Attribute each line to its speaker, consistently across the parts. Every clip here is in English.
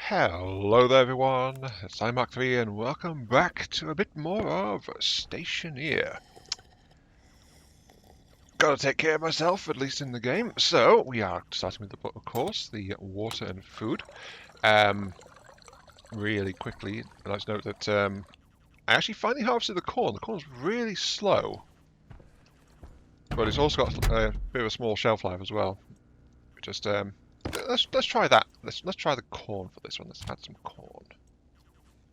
Speaker 1: Hello there everyone, it's iMark3 and welcome back to a bit more of Stationeer. Gotta take care of myself, at least in the game, so we are starting with, of course, the water and food. Really quickly, I'd like to note that I actually finally harvested the corn. The corn's really slow, but it's also got a bit of a small shelf life as well. Just let's try that. Let's try the corn for this one. Let's add some corn.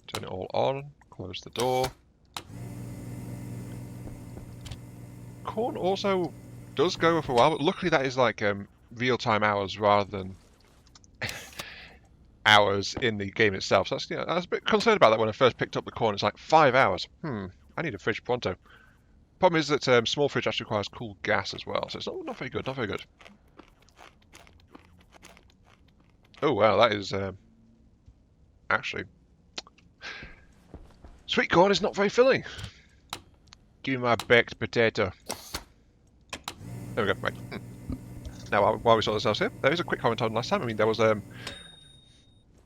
Speaker 1: Turn it all on. Close the door. Corn also does go for a while, but luckily that is like real-time hours rather than hours in the game itself. So that's, I was a bit concerned about that when I first picked up the corn. It's like 5 hours. I need a fridge pronto. Problem is that small fridge actually requires cool gas as well, so it's not very good. Not very good. Oh wow, that is actually sweet corn is not very filling. Give me my baked potato. There we go. Right. Now, while we sort this out here, there is a quick comment on last time. I mean, there was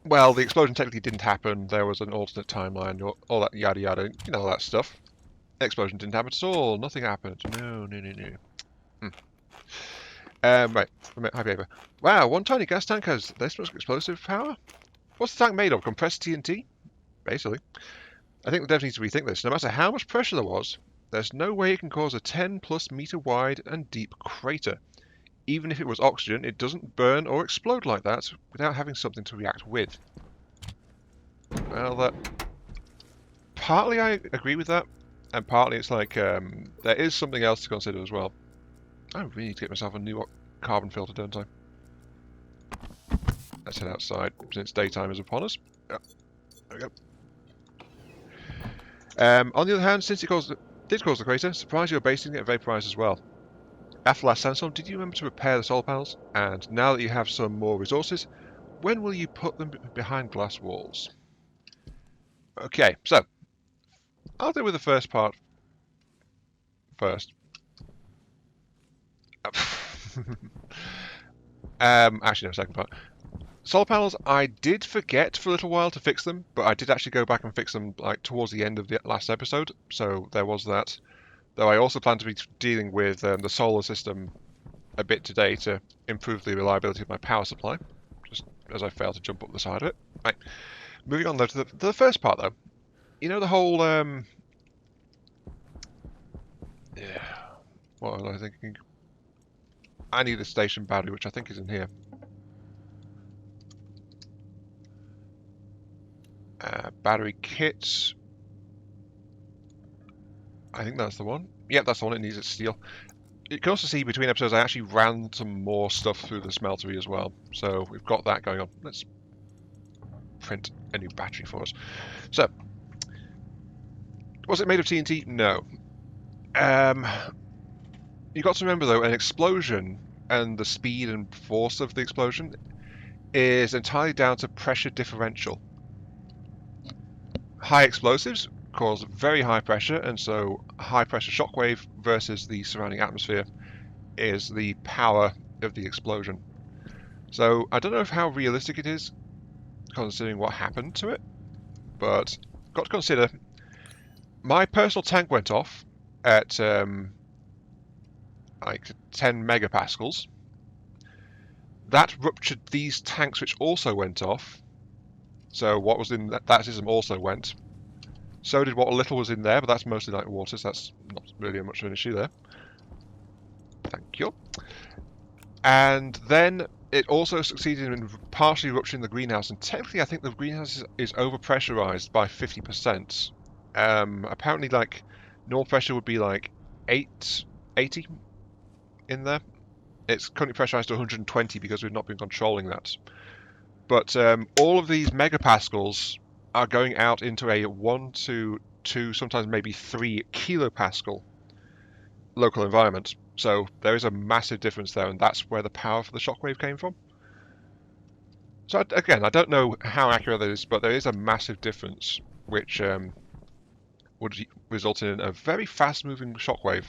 Speaker 1: well, the explosion technically didn't happen. There was an alternate timeline, all that yada yada, you know, all that stuff. The explosion didn't happen at all. Nothing happened. No. Right. High paper. Wow, one tiny gas tank has this much explosive power? What's the tank made of? Compressed TNT? Basically. I think the devs need to rethink this. No matter how much pressure there was, there's no way it can cause a 10+ meter wide and deep crater. Even if it was oxygen, it doesn't burn or explode like that without having something to react with. Well, partly I agree with that, and partly it's like there is something else to consider as well. I really need to get myself a new carbon filter, don't I? Let's head outside since daytime is upon us. Yep. There we go. On the other hand, since it did cause the crater, surprised your base didn't get vaporized as well. After last sandstorm, did you remember to repair the solar panels? And now that you have some more resources, when will you put them behind glass walls? Okay, so I'll deal with the first part first. Actually, no, second part. Solar panels, I did forget for a little while to fix them, but I did actually go back and fix them like towards the end of the last episode, so there was that. Though I also plan to be dealing with the solar system a bit today to improve the reliability of my power supply, just as I failed to jump up the side of it. Right. Moving on though to the first part though. You know the whole yeah. What was I thinking? I need a station battery, which I think is in here. Battery kits. I think that's the one. Yep, that's the one. It needs its steel. You can also see between episodes I actually ran some more stuff through the smeltery as well. So we've got that going on. Let's print a new battery for us. So, was it made of TNT? No. You've got to remember though, an explosion and the speed and force of the explosion is entirely down to pressure differential. High explosives cause very high pressure, and so high pressure shockwave versus the surrounding atmosphere is the power of the explosion. So I don't know how realistic it is considering what happened to it, but got to consider my personal tank went off at like 10 megapascals. That ruptured these tanks which also went off. So what was in that system also went. So did what little was in there, but that's mostly like water, so that's not really much of an issue there. Thank you. And then it also succeeded in partially rupturing the greenhouse, and technically I think the greenhouse is overpressurized by 50%. Apparently like normal pressure would be like 80 in there. It's currently pressurized to 120 because we've not been controlling that. But all of these megapascals are going out into a 1 to 2, sometimes maybe 3 kilopascal local environment. So there is a massive difference there, and that's where the power for the shockwave came from. So again, I don't know how accurate that is, but there is a massive difference, which would result in a very fast-moving shockwave.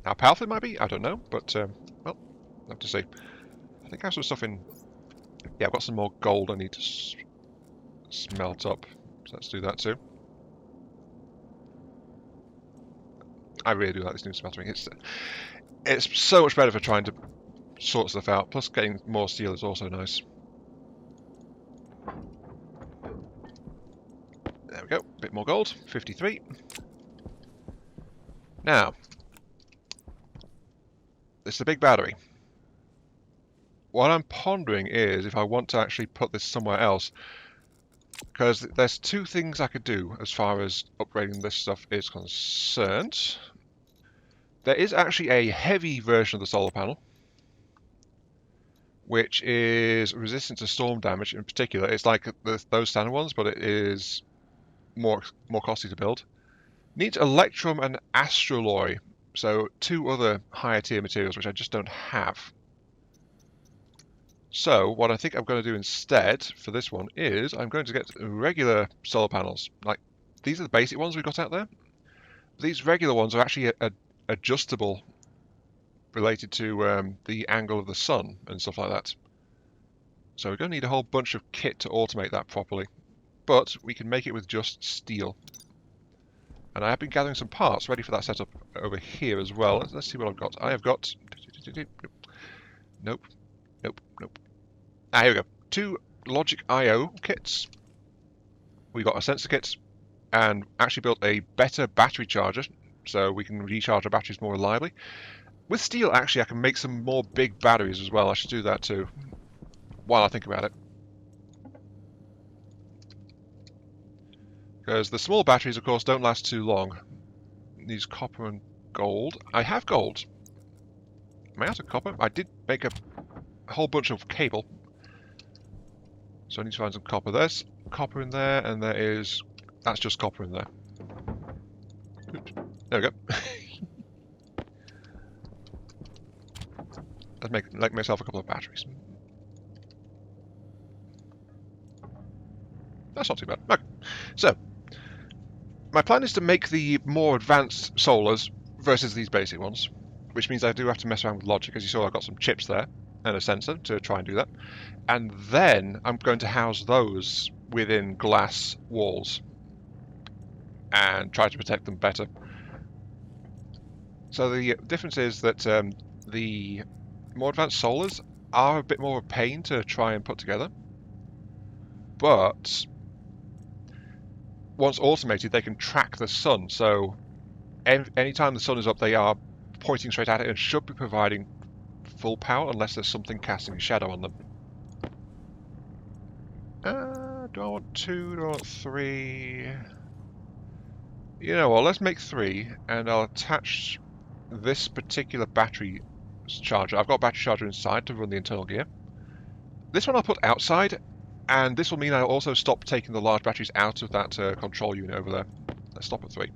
Speaker 1: How powerful it might be, I don't know, but well, we'll have to see. I think I have some stuff in. Yeah, I've got some more gold I need to smelt up. So let's do that too. I really do like this new smeltering. It's so much better for trying to sort stuff out. Plus, getting more steel is also nice. There we go. A bit more gold. 53. Now, this is a big battery. What I'm pondering is if I want to actually put this somewhere else, because there's two things I could do as far as upgrading this stuff is concerned. There is actually a heavy version of the solar panel, which is resistant to storm damage in particular. It's like those standard ones, but it is more costly to build. Needs electrum and astraloy, so two other higher tier materials which I just don't have. So what I think I'm going to do instead for this one is I'm going to get regular solar panels. Like, these are the basic ones we've got out there. These regular ones are actually adjustable, related to the angle of the sun and stuff like that. So we're going to need a whole bunch of kit to automate that properly. But we can make it with just steel. And I have been gathering some parts ready for that setup over here as well. Let's see what I've got. I have got... Nope. Ah, here we go. 2 logic I/O kits. We got a sensor kit and actually built a better battery charger so we can recharge our batteries more reliably. With steel, actually, I can make some more big batteries as well. I should do that too, while I think about it. Because the small batteries, of course, don't last too long. These copper and gold. I have gold. Am I out of copper? I did make a whole bunch of cable. So I need to find some copper. There's copper in there, and there is... That's just copper in there. Oops. There we go. Let's make myself a couple of batteries. That's not too bad. Okay. So, my plan is to make the more advanced solars versus these basic ones, which means I do have to mess around with logic. As you saw, I've got some chips there and a sensor to try and do that. And then I'm going to house those within glass walls and try to protect them better. So the difference is that the more advanced solars are a bit more of a pain to try and put together, but once automated they can track the sun, so anytime the sun is up they are pointing straight at it and should be providing full power unless there's something casting a shadow on them. Do I want 2? Do I want 3? You know what, let's make 3 and I'll attach this particular battery charger. I've got a battery charger inside to run the internal gear. This one I'll put outside, and this will mean I'll also stop taking the large batteries out of that control unit over there. Let's stop at 3.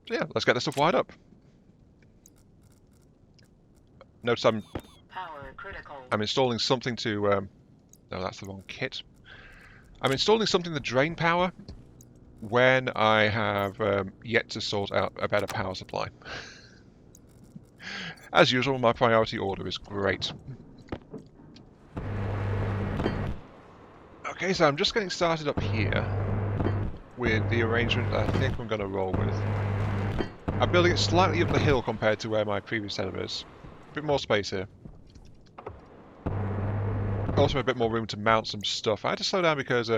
Speaker 1: So yeah, let's get this stuff wired up. Notice I'm installing something to... no, that's the wrong kit. I'm installing something to drain power when I have yet to sort out a better power supply. As usual, my priority order is great. Okay, so I'm just getting started up here with the arrangement I think I'm going to roll with. I'm building it slightly up the hill compared to where my previous setup is. A bit more space here. Also a bit more room to mount some stuff. I had to slow down because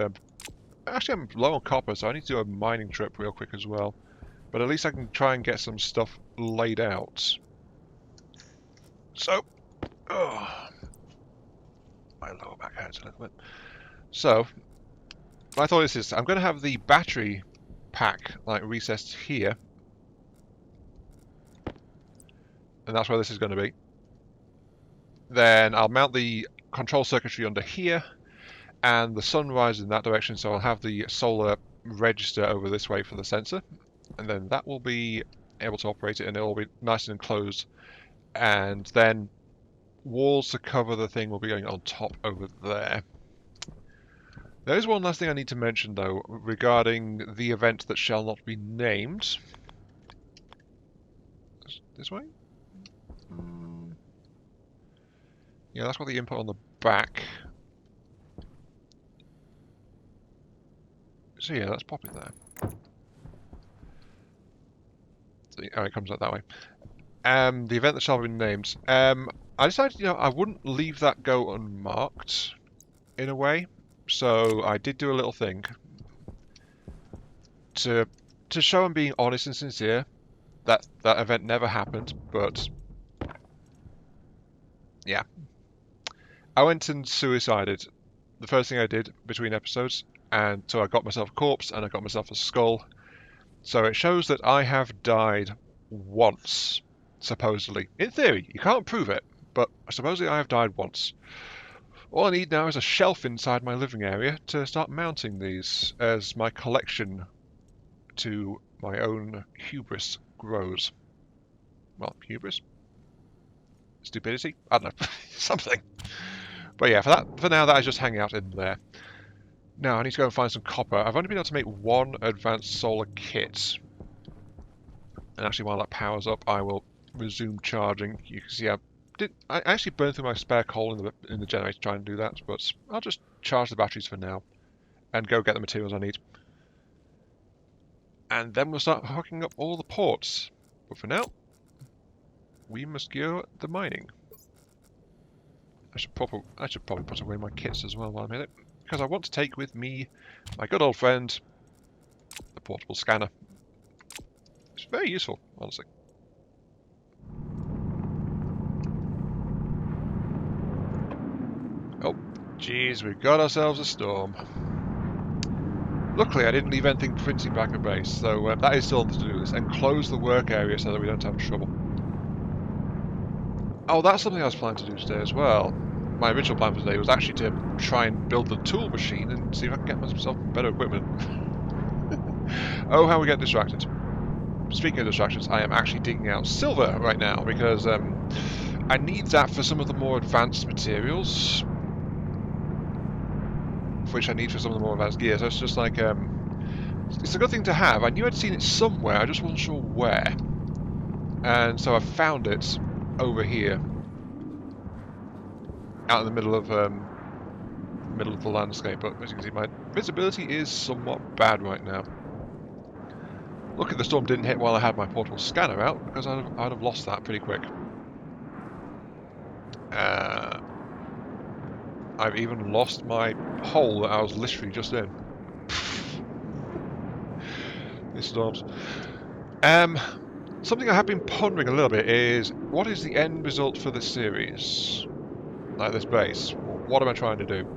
Speaker 1: actually I'm low on copper, so I need to do a mining trip real quick as well. But at least I can try and get some stuff laid out. So, my lower back hurts a little bit. So, my thought is this: I'm going to have the battery pack like recessed here, and that's where this is going to be. Then I'll mount the control circuitry under here, and the sun rises in that direction, so I'll have the solar register over this way for the sensor, and then that will be able to operate it, and it will be nice and enclosed. And then walls to cover the thing will be going on top over there. There is one last thing I need to mention, though, regarding the event that shall not be named. This way? Yeah, that's got the input on the back. So yeah, let's pop it there. So, oh, it comes out that way. The event that shall be named. I decided, I wouldn't leave that go unmarked, in a way. So I did do a little thing to show I'm being honest and sincere. That event never happened, but yeah, I went and suicided. The first thing I did between episodes, and so I got myself a corpse and I got myself a skull. So it shows that I have died once, supposedly. In theory, you can't prove it, but supposedly I have died once. All I need now is a shelf inside my living area to start mounting these as my collection to my own hubris grows. Well, hubris? Stupidity? I don't know. Something. But yeah, for now, that is just hanging out in there. Now, I need to go and find some copper. I've only been able to make one advanced solar kit. And actually, while that powers up, I will resume charging. You can see I actually burned through my spare coal in the generator trying to do that, but I'll just charge the batteries for now and go get the materials I need. And then we'll start hooking up all the ports. But for now, we must go the mining. I should probably put away my kits as well while I'm at it, because I want to take with me my good old friend, the portable scanner. It's very useful, honestly. Oh, jeez, we got ourselves a storm. Luckily, I didn't leave anything printing back at base, so that is still on the to-do list. And close the work area so that we don't have trouble. Oh, that's something I was planning to do today as well. My original plan for today was actually to try and build the tool machine and see if I can get myself better equipment. Oh, how we get distracted. Speaking of distractions, I am actually digging out silver right now because I need that for some of the more advanced materials, which I need for some of the more advanced gear. So it's just like, it's a good thing to have. I knew I'd seen it somewhere, I just wasn't sure where. And so I found it over here, out in the middle of the landscape. But as you can see, my visibility is somewhat bad right now. Luckily the storm didn't hit while I had my portable scanner out, because I'd have lost that pretty quick. I've even lost my hole that I was literally just in. These storms. Something I have been pondering a little bit is, what is the end result for this series? Like this base. What am I trying to do?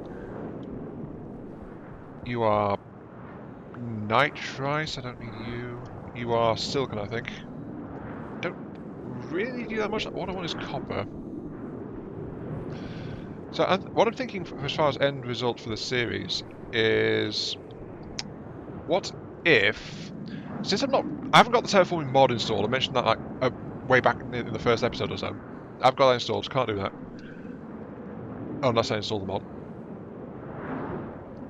Speaker 1: You are nitrite, I don't need you. You are silicon, I think. Don't really do that much. What I want is copper. So what I'm thinking as far as end result for the series is, what if, since I haven't got the terraforming mod installed. I mentioned that like way back in the first episode or so. I've got that installed, so can't do that. Oh, unless I install the mod.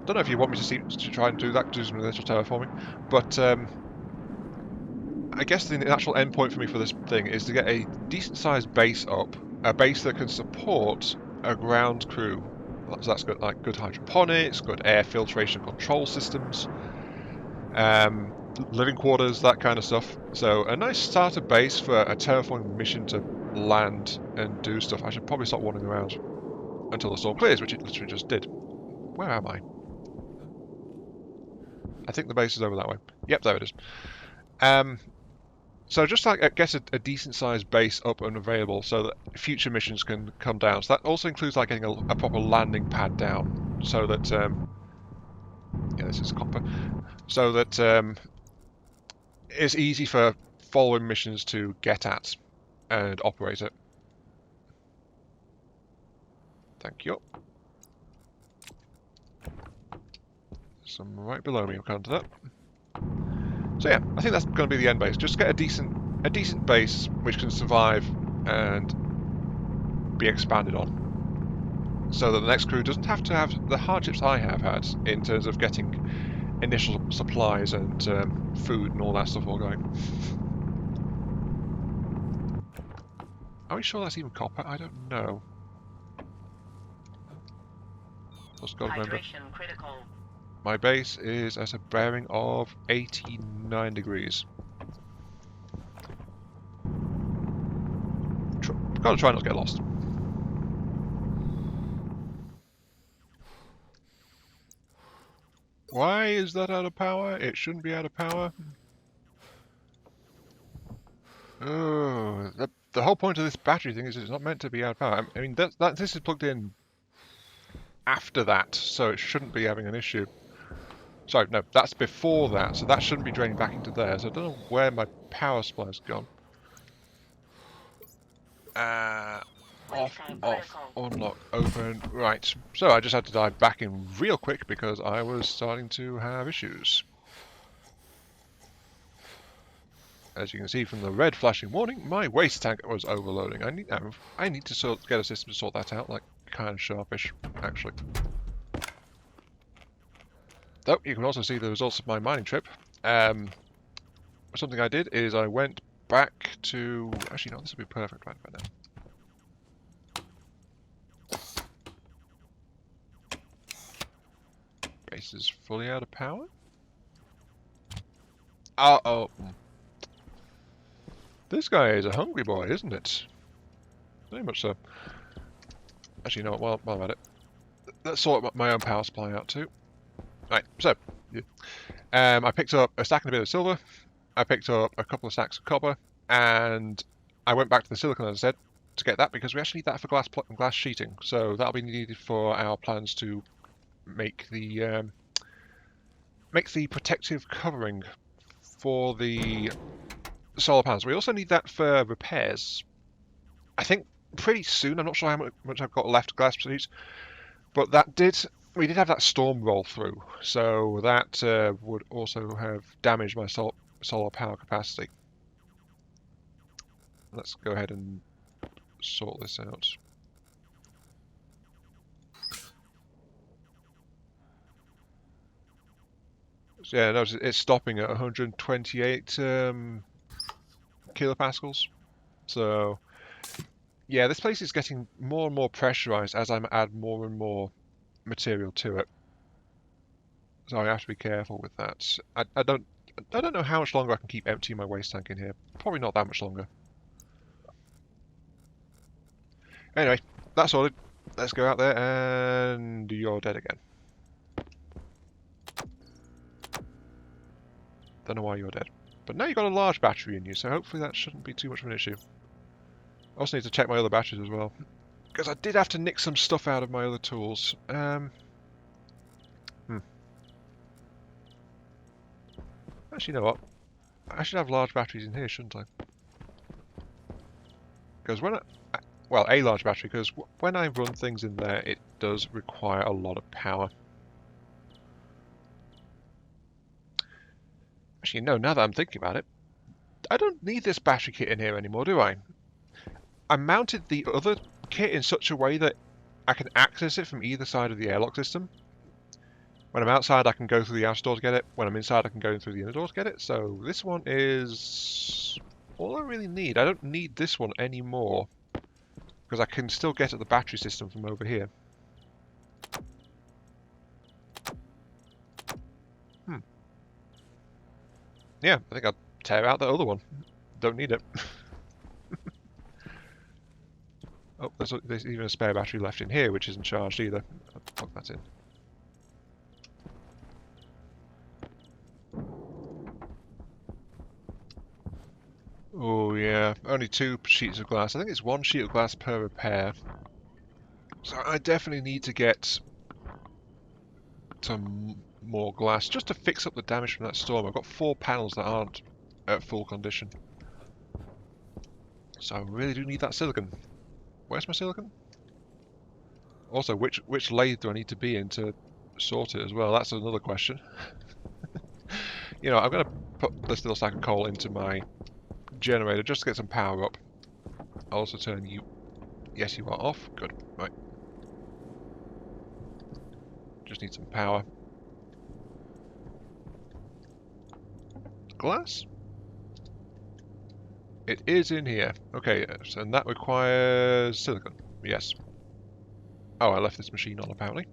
Speaker 1: Don't know if you want me to try and do that, do some initial terraforming, but I guess the actual end point for me for this thing is to get a decent sized base up, a base that can support a ground crew. So that's good, like good hydroponics, good air filtration control systems, living quarters, that kind of stuff. So a nice starter base for a terraforming mission to land and do stuff. I should probably stop wandering around until the storm clears, which it literally just did. Where am I? I think the base is over that way. Yep, there it is. So just like get a decent sized base up and available so that future missions can come down. So that also includes like getting a proper landing pad down, so that yeah, this is copper, so that it's easy for following missions to get at and operate it. Thank you. Some right below me, we'll come to that. So yeah, I think that's going to be the end base. Just get a decent base which can survive and be expanded on, so that the next crew doesn't have to have the hardships I have had in terms of getting initial supplies and food and all that stuff all going. Are we sure that's even copper? I don't know. Just got to remember.
Speaker 2: Hydration critical.
Speaker 1: My base is at a bearing of 89 degrees. Gotta try not to get lost. Why is that out of power? It shouldn't be out of power. Oh, the whole point of this battery thing is it's not meant to be out of power. I mean, this is plugged in after that, so it shouldn't be having an issue. Sorry, no, that's before that, so that shouldn't be draining back into there. So I don't know where my power supply's gone. Off, unlock, open. Right, so I just had to dive back in real quick because I was starting to have issues. As you can see from the red flashing warning, my waste tank was overloading. I need to get a system to sort that out, like kind of sharpish, actually. Though you can also see the results of my mining trip. Something I did is I went back to... Actually, no, this would be perfect right about now. Base is fully out of power. Oh. This guy is a hungry boy, isn't it? Very much so. Actually, you know what? While I'm at it, let's sort my own power supply out too. Right, so I picked up a stack and a bit of silver. I picked up a couple of stacks of copper, and I went back to the silicon, as I said, to get that because we actually need that for glass sheeting. So that'll be needed for our plans to make the protective covering for the solar panels. We also need that for repairs. I think pretty soon. I'm not sure how much I've got left glass sheets, but we did have that storm roll through, so that would also have damaged my solar power capacity. Let's go ahead and sort this out. So yeah, notice it's stopping at 128 kilopascals. So yeah, this place is getting more and more pressurized as I add more and more material to it. So I have to be careful with that. I don't know how much longer I can keep emptying my waste tank in here. Probably not that much longer. Anyway, that's sorted. Let's go out there and you're dead again. Don't know why you're dead. But now you've got a large battery in you, so hopefully that shouldn't be too much of an issue. I also need to check my other batteries as well. Because I did have to nick some stuff out of my other tools. Actually, you know what? I should have large batteries in here, shouldn't I? Because well, a large battery, because when I run things in there, it does require a lot of power. Actually, no, now that I'm thinking about it, I don't need this battery kit in here anymore, do I? I mounted the other kit in such a way that I can access it from either side of the airlock system. When I'm outside, I can go through the outer door to get it. When I'm inside, I can go through the inner door to get it. So this one is all I really need. I don't need this one anymore because I can still get at the battery system from over here. Yeah, I think I'll tear out the other one. Don't need it. Oh, there's even a spare battery left in here, which isn't charged either. I'll plug that in. Oh yeah, only 2 sheets of glass. I think it's 1 sheet of glass per repair. So I definitely need to get some more glass just to fix up the damage from that storm. I've got 4 panels that aren't at full condition. So I really do need that silicon. Where's my silicon? Also, which lathe do I need to be in to sort it as well? That's another question. You know, I'm going to put this little stack of coal into my generator just to get some power up. I'll also turn you... Yes, you are off. Good. Right. Just need some power. Glass? It is in here. Okay, so, and that requires silicon. Yes. Oh, I left this machine on apparently.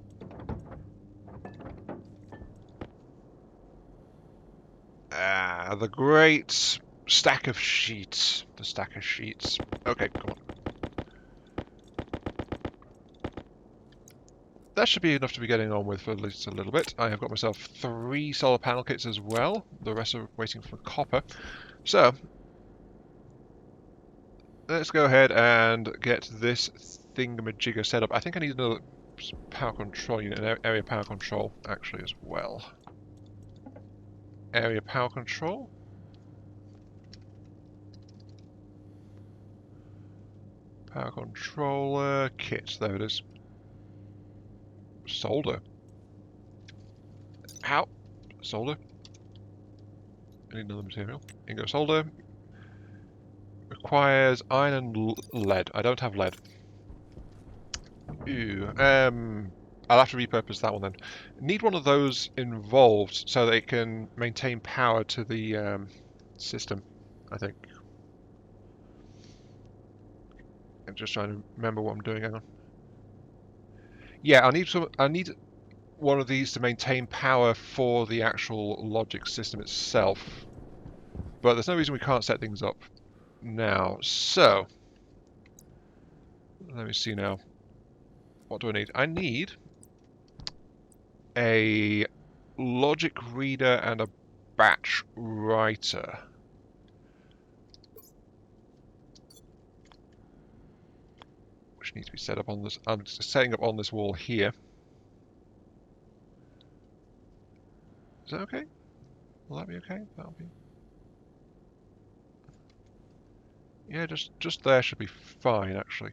Speaker 1: the great stack of sheets. The stack of sheets. Okay, come on. That should be enough to be getting on with for at least a little bit. I have got myself 3 solar panel kits as well. The rest are waiting for copper. So, let's go ahead and get this thingamajigger set up. I think I need another power control unit, an area power control, actually, as well. Area power control. Power controller kit, there it is. Solder. How? Solder. I need another material. Ingot solder. Requires iron and lead. I don't have lead. Ooh. I'll have to repurpose that one then. Need one of those involved so that it can maintain power to the system, I think. I'm just trying to remember what I'm doing. Hang on. Yeah, I need one of these to maintain power for the actual logic system itself. But there's no reason we can't set things up now. So, let me see now. What do I need? I need a logic reader and a batch writer. Which needs to be set up on this. I'm setting up on this wall here. Is that okay? Will that be okay? That'll be. Yeah, just there should be fine actually.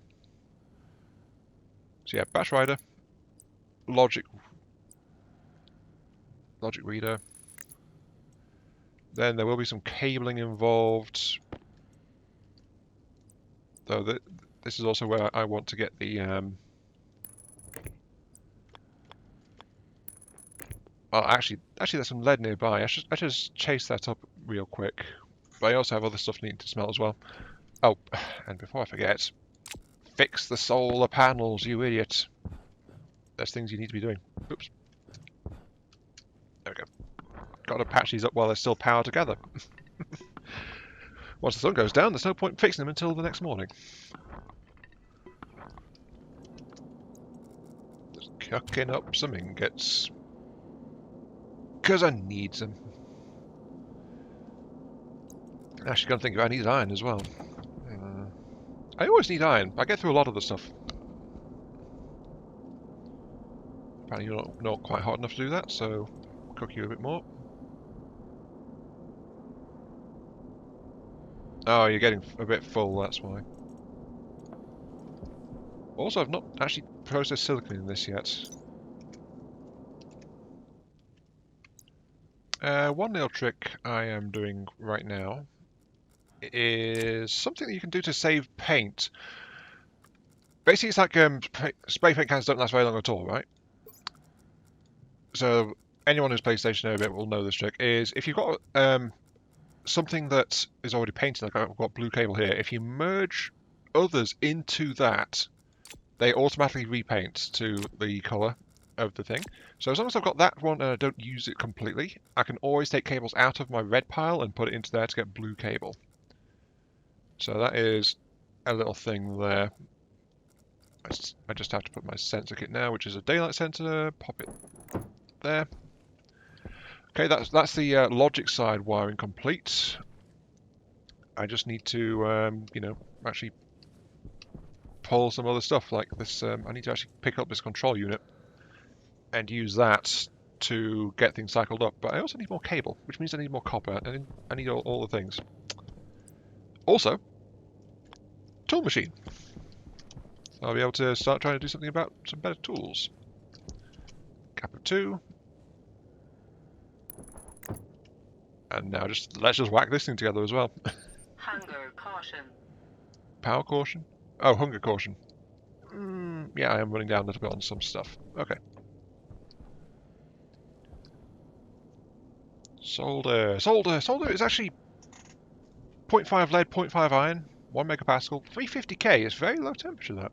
Speaker 1: So yeah, batch writer, logic reader. Then there will be some cabling involved. Though this is also where I want to get the well, actually, there's some lead nearby. I should chase that up real quick. But I also have other stuff needing to smelt as well. Oh, and before I forget, fix the solar panels, you idiot. There's things you need to be doing. Oops. There we go. Got to patch these up while they're still powered together. Once the sun goes down, there's no point fixing them until the next morning. Just cooking up some ingots. Because I need them. Actually, got to think about I need iron as well. I always need iron. I get through a lot of the stuff. Apparently you're not quite hot enough to do that, so I'll cook you a bit more. Oh, you're getting a bit full, that's why. Also, I've not actually processed silicon in this yet. One little trick I am doing right now is something that you can do to save paint. Basically, it's like spray paint cans don't last very long at all, right? So anyone who's played Stationery a bit will know this trick. Is if you've got something that is already painted, like I've got blue cable here, if you merge others into that, they automatically repaint to the colour of the thing. So as long as I've got that one and I don't use it completely, I can always take cables out of my red pile and put it into there to get blue cable. So that is a little thing there. I just have to put my sensor kit now, which is a daylight sensor, pop it there. Okay, that's the logic side wiring complete. I just need to, you know, actually pull some other stuff like this. I need to actually pick up this control unit and use that to get things cycled up. But I also need more cable, which means I need more copper, and I need all the things. Also, tool machine. So I'll be able to start trying to do something about some better tools. Cap of 2. And now let's just whack this thing together as well.
Speaker 2: Hunger caution.
Speaker 1: Power caution? Oh, hunger caution. Yeah, I am running down a little bit on some stuff. Okay. Solder is actually 0.5 lead, 0.5 iron, 1 megapascal, 350K. It's very low temperature, that.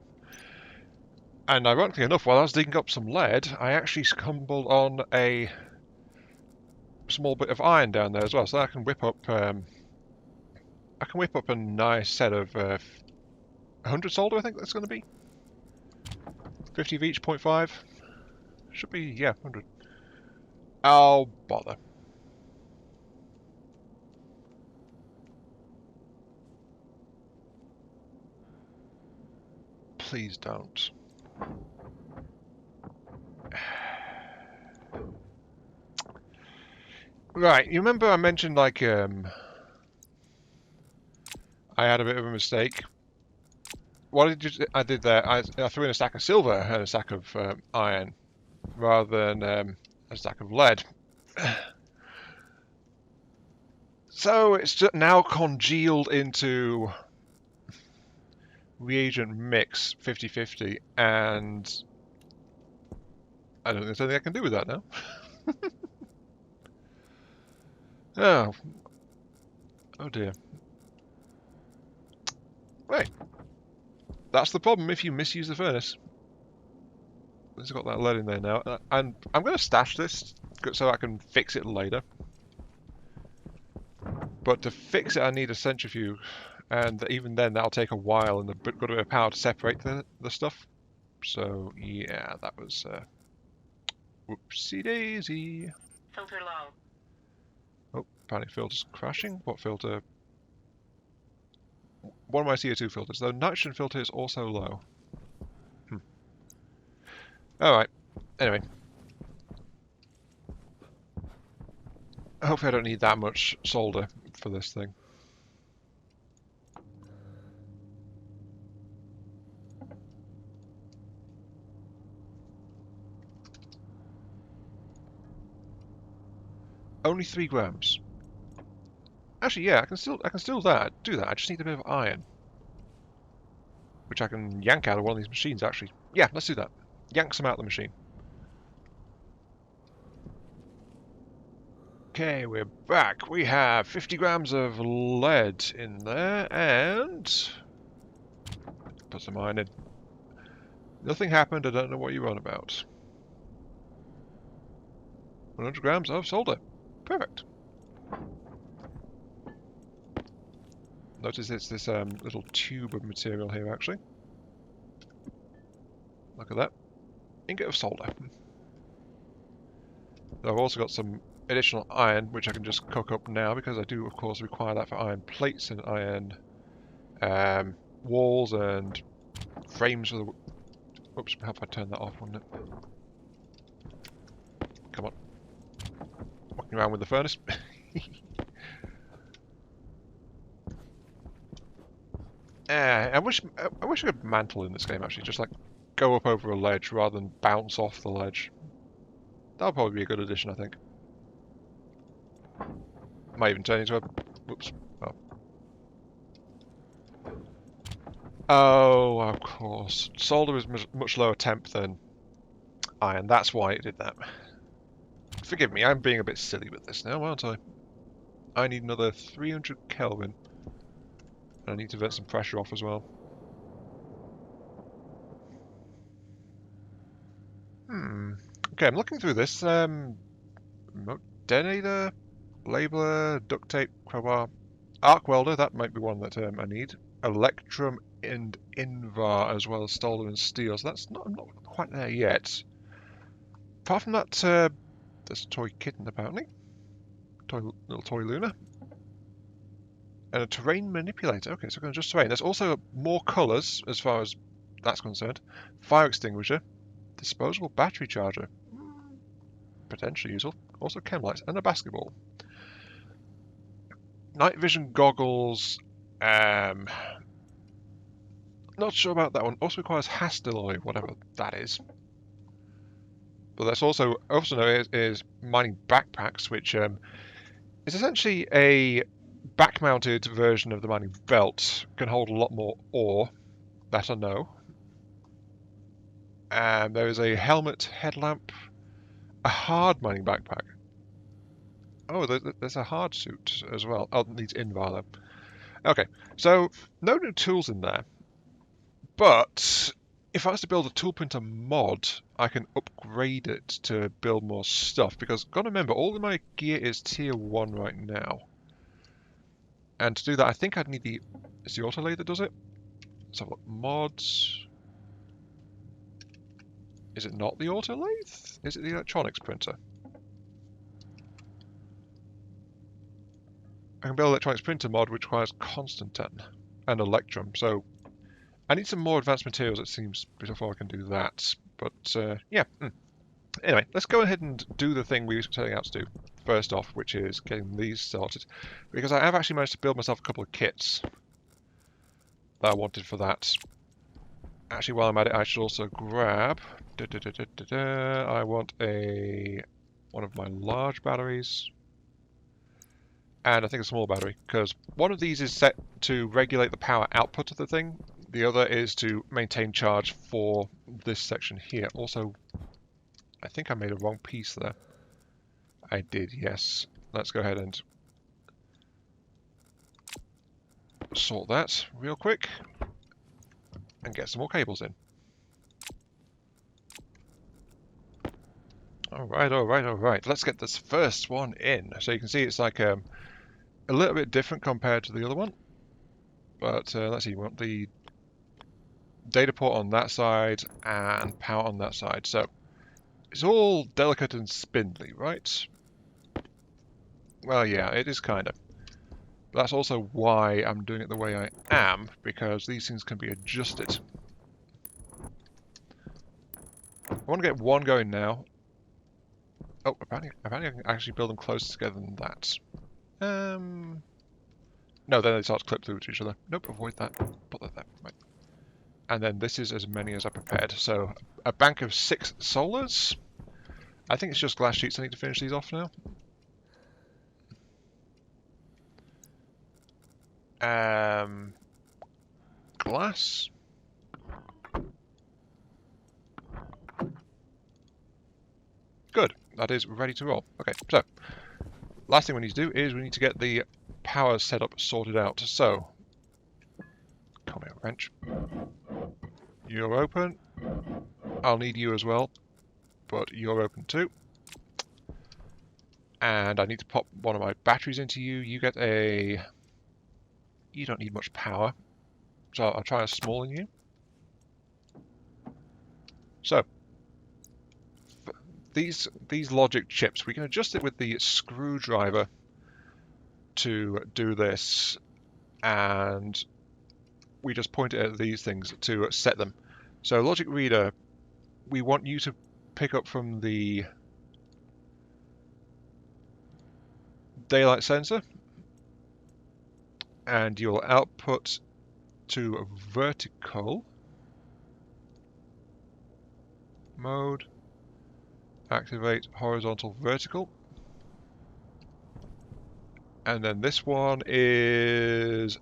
Speaker 1: And ironically enough, while I was digging up some lead, I actually stumbled on a small bit of iron down there as well, so I can whip up. I can whip up a nice set of 100 solder. I think that's going to be 50 of each, 0.5. Should be, yeah, 100. Oh bother. Please don't. Right, you remember I mentioned like I had a bit of a mistake. What I did there? I threw in a stack of silver and a stack of iron rather than a stack of lead. So it's just now congealed into reagent mix 50-50, and I don't think there's anything I can do with that now. Oh. Oh dear. Right. That's the problem if you misuse the furnace. It's got that lead in there now. And I'm going to stash this so I can fix it later. But to fix it I need a centrifuge. And even then that'll take a while and a good bit of power to separate the stuff. So yeah, that was... whoopsie daisy.
Speaker 2: Filter low.
Speaker 1: Oh, apparently filter's crashing. What filter? One of my CO2 filters. The nitrogen filter is also low. Alright. Anyway. Hopefully I don't need that much solder for this thing. Only 3 grams. Actually, yeah, I can still do that. I just need a bit of iron, which I can yank out of one of these machines. Actually, yeah, let's do that. Yank some out of the machine. Okay, we're back. We have 50 grams of lead in there, and put some iron in. Nothing happened. I don't know what you're on about. 100 grams of solder. Perfect. Notice it's this little tube of material here, actually. Look at that. Ingot of solder. I've also got some additional iron, which I can just cook up now, because I do, of course, require that for iron plates and iron walls and frames for the... Oops, how if I turn that off, wouldn't it? Come on. Walking around with the furnace. I wish I could mantle in this game, actually. Just like go up over a ledge rather than bounce off the ledge. That would probably be a good addition, I think. Might even turn into a... Whoops. Oh. Oh, of course. Solder is much lower temp than iron. That's why it did that. Forgive me, I'm being a bit silly with this now, aren't I? I need another 300 Kelvin. And I need to vent some pressure off as well. Okay, I'm looking through this. Detonator, labeler, duct tape, crowbar, arc welder, that might be one that I need. Electrum and Invar, as well as Stolen and Steel. So that's I'm not quite there yet. Apart from that, there's a toy kitten apparently. Little toy Luna. And a terrain manipulator. Okay, so we're going to just terrain. There's also more colours as far as that's concerned. Fire extinguisher, disposable battery charger, potentially useful. Also chem lights and a basketball. Night vision goggles. Not sure about that one. Also requires Hastilloy, whatever that is. But that's also known as mining backpacks, which is essentially a back-mounted version of the mining belt. Can hold a lot more ore. That I know. And there is a helmet, headlamp, a hard mining backpack. Oh, there's a hard suit as well. Oh, it needs Invar though. Okay, so no new tools in there. But if I was to build a tool printer mod, I can upgrade it to build more stuff, because gotta remember, all of my gear is tier 1 right now. And to do that, I think I'd need the... It's the auto lathe that does it? Let's have a look. Mods... Is it not the auto lathe? Is it the electronics printer? I can build an electronics printer mod which requires Constantin and Electrum, so I need some more advanced materials, it seems, before I can do that. But, yeah. Anyway, let's go ahead and do the thing we were setting out to do first off, which is getting these sorted. Because I have actually managed to build myself a couple of kits that I wanted for that. Actually, while I'm at it, I should also grab... I want one of my large batteries. And I think a small battery, because one of these is set to regulate the power output of the thing. The other is to maintain charge for this section here. Also, I think I made a wrong piece there. I did, yes. Let's go ahead and sort that real quick and get some more cables in. Alright, alright, alright. Let's get this first one in. So you can see it's like a little bit different compared to the other one. But let's see, we want the data port on that side and power on that side. So it's all delicate and spindly, right? Well, yeah, it is kind of. But that's also why I'm doing it the way I am, because these things can be adjusted. I want to get one going now. Oh, apparently I can actually build them closer together than that. No, then they start to clip through to each other. Nope, avoid that. Put that there. Right. And then this is as many as I prepared. So a bank of 6 solars. I think it's just glass sheets I need to finish these off now. Glass. Good. That is ready to roll. Okay, so last thing we need to do is we need to get the power setup sorted out. So, come here, wrench. You're open. I'll need you as well, but you're open too. And I need to pop one of my batteries into you. You get a... You don't need much power, so I'll try a small in you. So, these logic chips, we can adjust it with the screwdriver to do this, and we just point it at these things to set them. So logic reader, we want you to pick up from the daylight sensor, and you'll output to vertical mode, activate horizontal vertical, and then this one is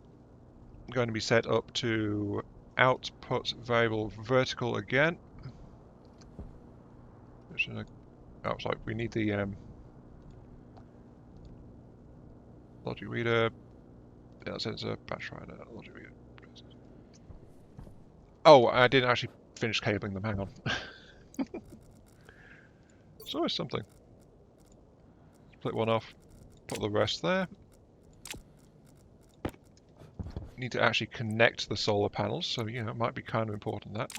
Speaker 1: going to be set up to output variable vertical again. Oh, sorry, we need the logic reader, sensor, battery rider, logic reader. Oh, I didn't actually finish cabling them, hang on. It's always something. Split one off, put the rest there. Need to actually connect the solar panels, so you know, it might be kind of important that.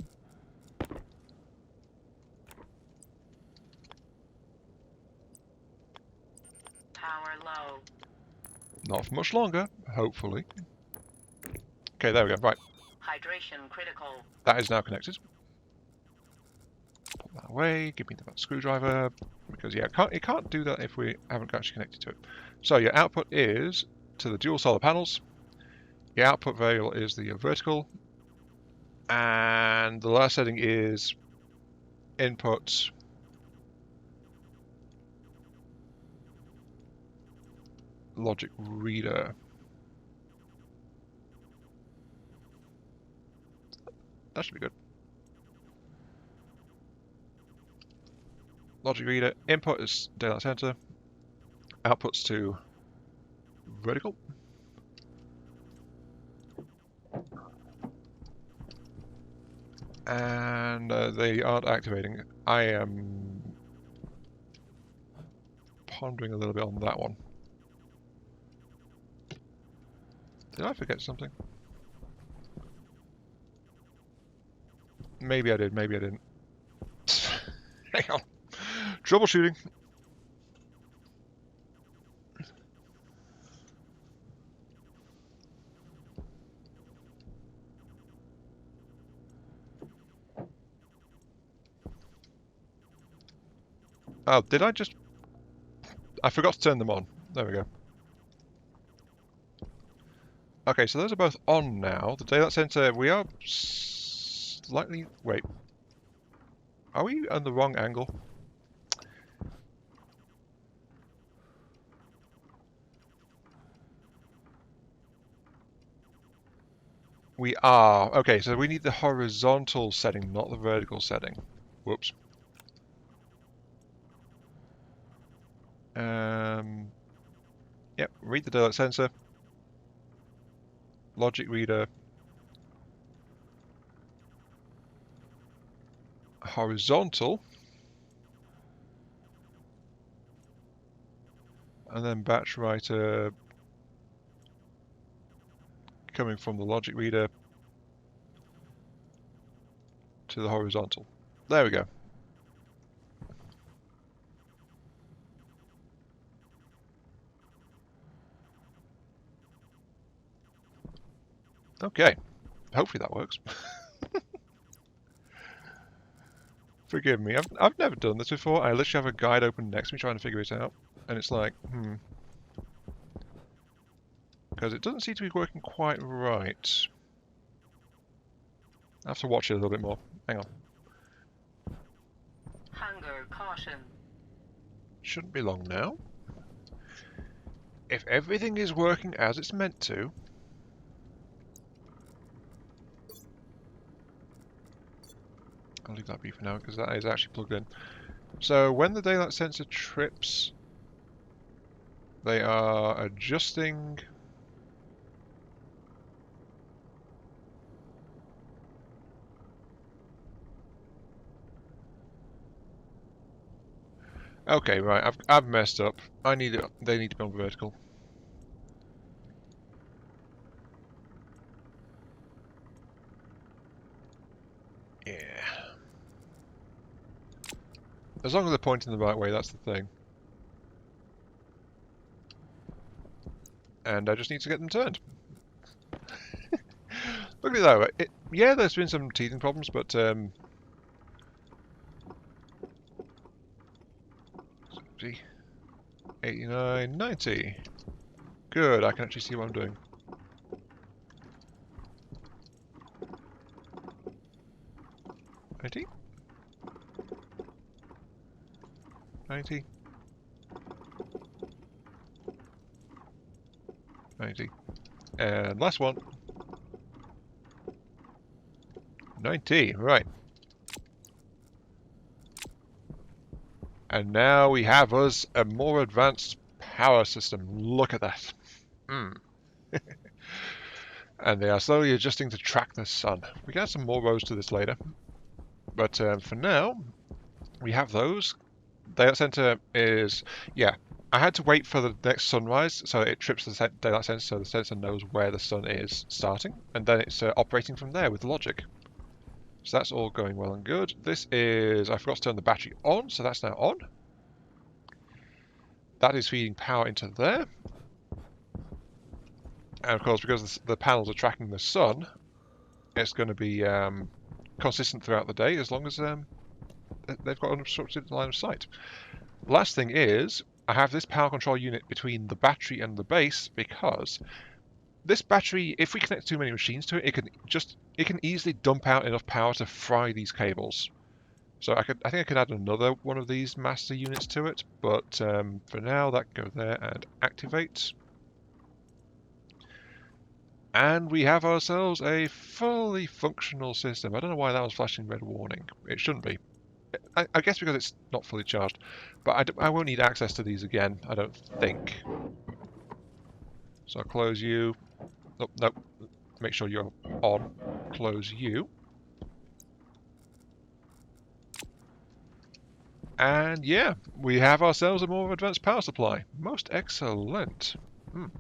Speaker 2: Power low.
Speaker 1: Not for much longer, hopefully. Okay, there we go, right.
Speaker 2: Hydration critical.
Speaker 1: That is now connected. Put that away, give me the screwdriver, because yeah, it can't do that if we haven't actually connected to it. So your output is to the dual solar panels. Your output variable is the vertical, and the last setting is input logic reader. That should be good. Logic reader, input is daylight center, outputs to vertical. And they aren't activating. I am pondering a little bit on that one. Did I forget something? Maybe I did, maybe I didn't. Hang on. Troubleshooting. Oh, did I just... I forgot to turn them on. There we go. Okay, so those are both on now. The data center, we are slightly... Wait. Are we on the wrong angle? We are. Okay, so we need the horizontal setting, not the vertical setting. Whoops. Yep, read the daylight sensor. Logic reader. Horizontal. And then batch writer coming from the logic reader to the horizontal. There we go. Okay. Hopefully that works. Forgive me. I've never done this before. I literally have a guide open next to me trying to figure it out. And it's like, because it doesn't seem to be working quite right. I have to watch it a little bit more. Hang on.
Speaker 2: Hunger caution.
Speaker 1: Shouldn't be long now. If everything is working as it's meant to... I'll leave that be for now because that is actually plugged in. So when the daylight sensor trips, they are adjusting... Okay, right, I've messed up. They need to be on vertical. Yeah. As long as they're pointing the right way, that's the thing. And I just need to get them turned. Look at that. Yeah, there's been some teething problems, but 89, 90. Good, I can actually see what I'm doing. 90. 90. 90. And last one. 90, right. And now we have us a more advanced power system. Look at that. And they are slowly adjusting to track the sun. We can add some more rows to this later. But for now, we have those. Daylight center is... Yeah, I had to wait for the next sunrise so it trips the daylight sensor so the sensor knows where the sun is starting. And then it's operating from there with logic. So that's all going well and good. This is... I forgot to turn the battery on, so that's now on. That is feeding power into there. And of course, because the panels are tracking the sun, it's going to be consistent throughout the day as long as they've got an unobstructed line of sight. Last thing is, I have this power control unit between the battery and the base because this battery, if we connect too many machines to it, it can easily dump out enough power to fry these cables. So I think I could add another one of these master units to it, but for now that go there and activate. And we have ourselves a fully functional system. I don't know why that was flashing red warning. It shouldn't be. I guess because it's not fully charged. But I won't need access to these again, I don't think. So I'll close you. Oh, no. Make sure you're on. Close you. And yeah, we have ourselves a more advanced power supply. Most excellent. Thing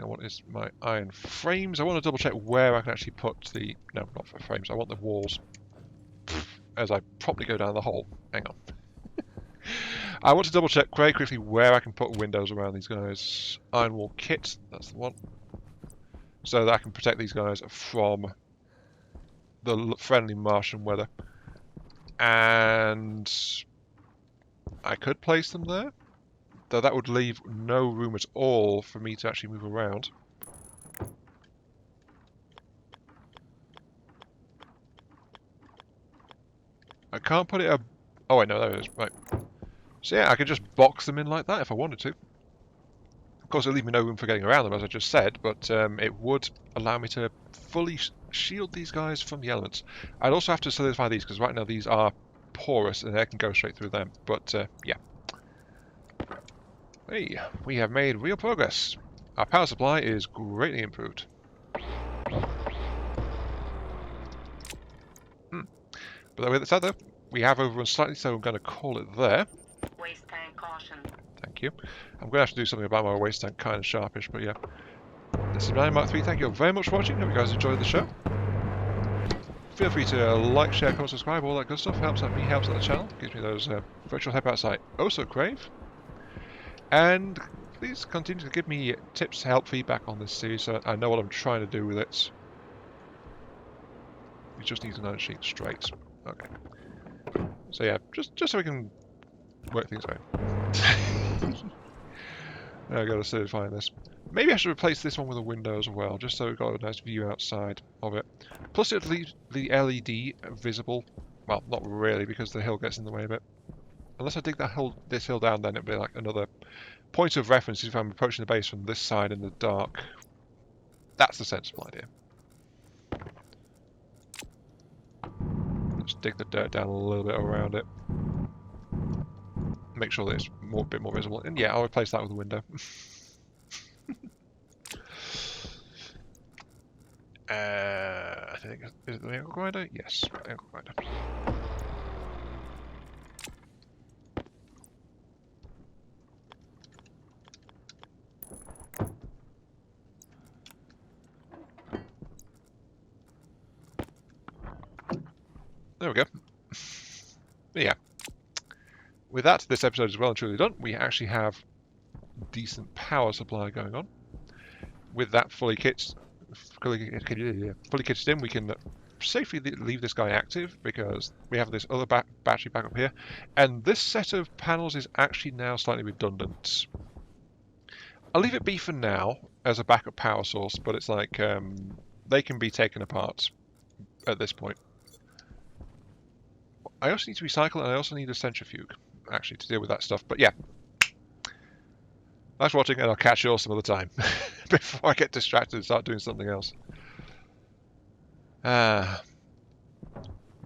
Speaker 1: I want is my iron frames. I want to double check where I can actually put the... No, not for frames. I want the walls. As I probably go down the hole. Hang on. I want to double check very quickly where I can put windows around these guys. Iron wall kit, that's the one. So that I can protect these guys from the friendly Martian weather. And I could place them there, though that would leave no room at all for me to actually move around. I can't put it up. Oh wait, no, there it is. Right. So yeah, I could just box them in like that if I wanted to. Of course, it'll leave me no room for getting around them, as I just said, but it would allow me to fully shield these guys from the elements. I'd also have to solidify these, because right now these are porous and air can go straight through them. But yeah. Hey, we have made real progress. Our power supply is greatly improved. But the way that's out there, we have overrun slightly, so I'm going to call it there.
Speaker 2: Waste tank caution.
Speaker 1: Thank you. I'm going to have to do something about my waste tank, kind of sharpish, but yeah. This is Mark 3. Thank you very much for watching. Hope you guys enjoyed the show. Feel free to like, share, comment, subscribe, all that good stuff. Helps out me, helps out the channel. Gives me those virtual help outside. Also crave. And please continue to give me tips, help, feedback on this series so I know what I'm trying to do with it. We just need another sheet straight. Okay. So yeah, just so we can work things out. Now I've got to solidify this. Maybe I should replace this one with a window as well, just so we've got a nice view outside of it. Plus it'll leave the LED visible. Well, not really, because the hill gets in the way a bit. Unless I dig this hill down, then it'll be like another point of reference if I'm approaching the base from this side in the dark. That's the sensible idea. Just dig the dirt down a little bit around it. Make sure that it's a bit more visible. And yeah, I'll replace that with a window. I think, is it the angle grinder? Yes, angle grinder. There we go. But yeah. With that, this episode is well and truly done. We actually have decent power supply going on. With that fully kitted in, we can safely leave this guy active because we have this other battery back up here. And this set of panels is actually now slightly redundant. I'll leave it be for now as a backup power source, but it's like they can be taken apart at this point. I also need to recycle and I also need a centrifuge, actually, to deal with that stuff. But yeah. Thanks for watching, and I'll catch you all some other time before I get distracted and start doing something else.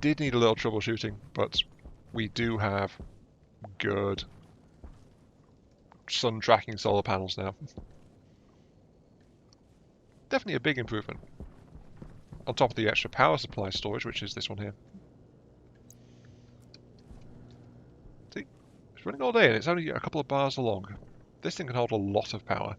Speaker 1: Did need a little troubleshooting, but we do have good sun tracking solar panels now. Definitely a big improvement. On top of the extra power supply storage, which is this one here. See, it's running all day and it's only a couple of bars long. This thing can hold a lot of power.